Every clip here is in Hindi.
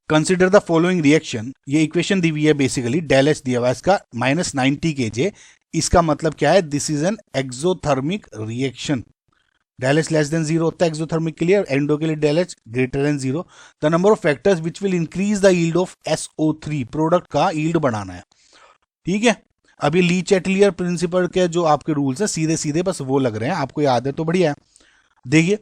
कंसिडर द फॉलोइंग रिएक्शन, ये इक्वेशन दी हुई है बेसिकली, डेल एच दिया हुआ है इसका -90 kJ। इसका मतलब क्या है, this is an exothermic reaction. Del H less than 0 होता है एक्सोथर्मिक के लिए, और एंडो के लिए del H greater than 0। The number of factors which will increase the yield of SO3, product का यील्ड बढ़ाना है। ठीक है, अभी ली चैटलियर प्रिंसिपल के जो आपके रूल्स हैं सीधे सीधे बस वो लग रहे हैं, आपको याद है तो बढ़िया है। देखिए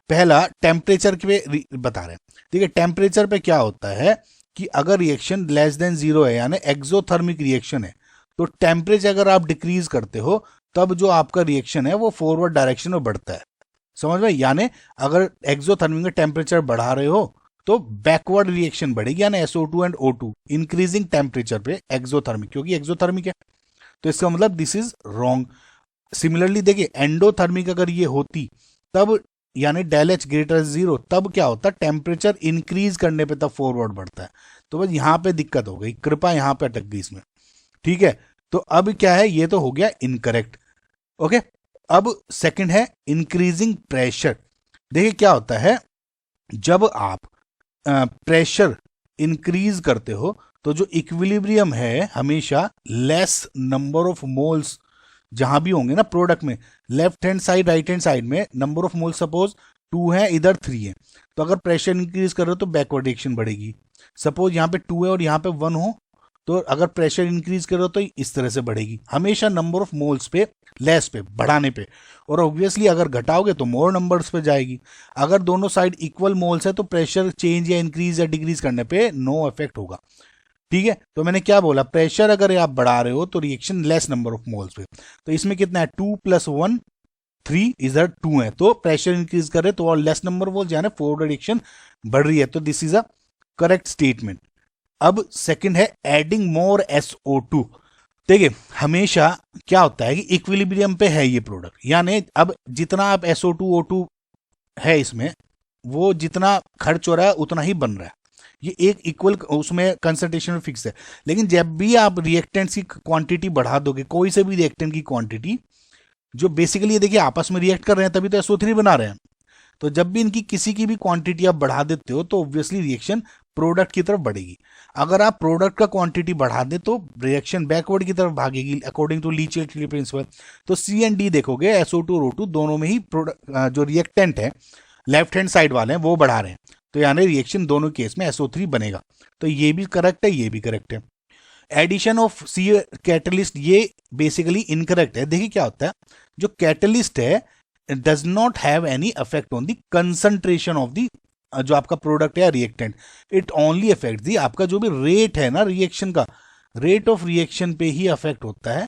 पहला टेम्परेचर पे बता रहे हैं। देखिए टेम्परेचर पे क्या होता है कि अगर रिएक्शन लेस देन 0 है यानी एक्सोथर्मिक रिएक्शन है, तो टेम्परेचर अगर आप डिक्रीज करते हो तब जो आपका रिएक्शन है वो फॉरवर्ड डायरेक्शन में बढ़ता है। समझ में, यानी अगर एक्सोथर्मिक में टेम्परेचर बढ़ा रहे हो तो बैकवर्ड रिएक्शन बढ़ेगी, यानी SO2 and O2 increasing temperature पे एक्सोथर्मिक, क्योंकि एक्सोथर्मिक है। तो इसका मतलब दिस इज रॉन्ग। सिमिलरली देखिए एंडोथर्मिक अगर ये होती तब, यानी डेल एच ग्रेटर 0, तब क्या होता है, टेम्परेचर इंक्रीज करने पे तब फॉरवर्ड बढ़ता है। तो बस यहाँ पे दिक्कत हो गई, कृपा यहाँ पे अटक गई इसमें। ठीक है, तो अब क्या है, ये तो हो गया इनकरेक्ट। ओके, अब सेकंड है इंक्रीजिंग प्रेशर। देखिए क्या होता है, जब आप प्रेशर इंक्रीज करते हो तो जो इक्विलिब्रियम है हमेशा लेस नंबर ऑफ मोल्स जहां भी होंगे ना प्रोडक्ट में, left hand side right hand side में नंबर ऑफ मोल्स सपोज 2 है, इधर 3 है, तो अगर प्रेशर इंक्रीज कर रहे हो तो बैकवर्ड रिएक्शन बढ़ेगी। सपोज यहाँ पे 2 है और यहाँ पे 1 हो, तो अगर प्रेशर इंक्रीज कर रहे हो तो इस तरह से बढ़ेगी, हमेशा नंबर ऑफ मोल्स पे, लेस पे, बढ़ाने पे। और ऑब्वियसली अगर घटाओगे तो मोर नंबर्स पे जाएगी। अगर दोनों साइड इक्वल मोल्स है तो प्रेशर चेंज या इंक्रीज या डिक्रीज करने पे नो इफेक्ट होगा। ठीक है, तो मैंने क्या बोला, प्रेशर अगर आप बढ़ा रहे हो तो reaction less number of moles पे। तो इसमें कितना है, 2 + 1 3, इधर 2 है, तो प्रेशर इंक्रीज कर रहे तो और लेस नंबर मोल्स यानी फॉरवर्ड रिएक्शन बढ़ रही है। तो this is a correct statement. अब सेकंड है एडिंग मोर SO2। देखिए हमेशा क्या होता है कि इक्विलिब्रियम पे है ये प्रोडक्ट, यानी अब जितना आप SO2 O2 है इसमें, वो जितना खर्च हो रहा है उतना ही बन रहा है, ये एक इक्वल उसमें कंसंट्रेशन में फिक्स है। लेकिन जब भी आप रिएक्टेंट्स की क्वांटिटी बढ़ा दोगे, कोई से भी रिएक्टेंट की क्वांटिटी, जो बेसिकली ये देखिए आपस में रिएक्ट कर रहे हैं तभी तो SO3 बना रहे हैं, तो जब भी इनकी किसी की भी क्वांटिटी आप बढ़ा देते हो तो ऑब्वियसली रिएक्शन प्रोडक्ट की तरफ बढ़ेगी। अगर आप प्रोडक्ट का क्वांटिटी बढ़ा दे तो रिएक्शन बैकवर्ड की तरफ भागेगी according to Le Chatelier principle. तो C एंड D देखोगे, SO2 और O2 दोनों में ही प्रोडक्ट जो रिएक्टेंट है लेफ्ट हैंड साइड वाले हैं वो बढ़ा रहे हैं, तो यानी रिएक्शन दोनों केस में SO3 बनेगा। तो ये भी करेक्ट है, ये भी करेक्ट है। एडिशन ऑफ C कैटलिस्ट ये बेसिकली इनकरेक्ट है। देखिए क्या होता है, जो कैटलिस्ट है does not have any effect on the concentration of the जो आपका प्रोडक्ट है reactant, it only affect the आपका जो भी रेट है ना रिएक्शन का, रेट ऑफ रिएक्शन पे ही अफेक्ट होता है,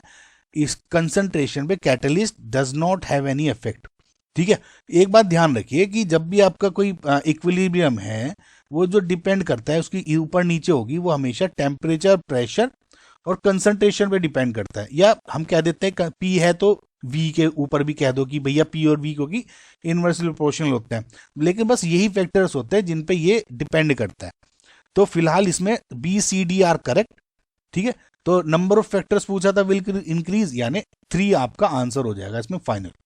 इस कंसंट्रेशन पे catalyst does not have any effect. ठीक है, एक बात ध्यान रखिए कि जब भी आपका कोई इक्विलिब्रियम है, वो जो डिपेंड करता है उसकी ऊपर नीचे होगी, वो हमेशा टेम्परेचर, प्रेशर और कंसंट्रेशन पे डिपेंड करता है। या हम कह देते हैं P है तो V के ऊपर भी कह दो कि भैया P और V क्योंकि इनवर्सली प्रोपोर्शनल होते हैं, लेकिन बस यही फैक्टर्स होते हैं जिन पे ये डिपेंड करता है। तो फिलहाल इसमें B C D are correct. ठीक है, तो नंबर ऑफ फैक्टर्स पूछा था विल इंक्रीज, यानी 3 आपका आंसर हो जाएगा इसमें फाइनल।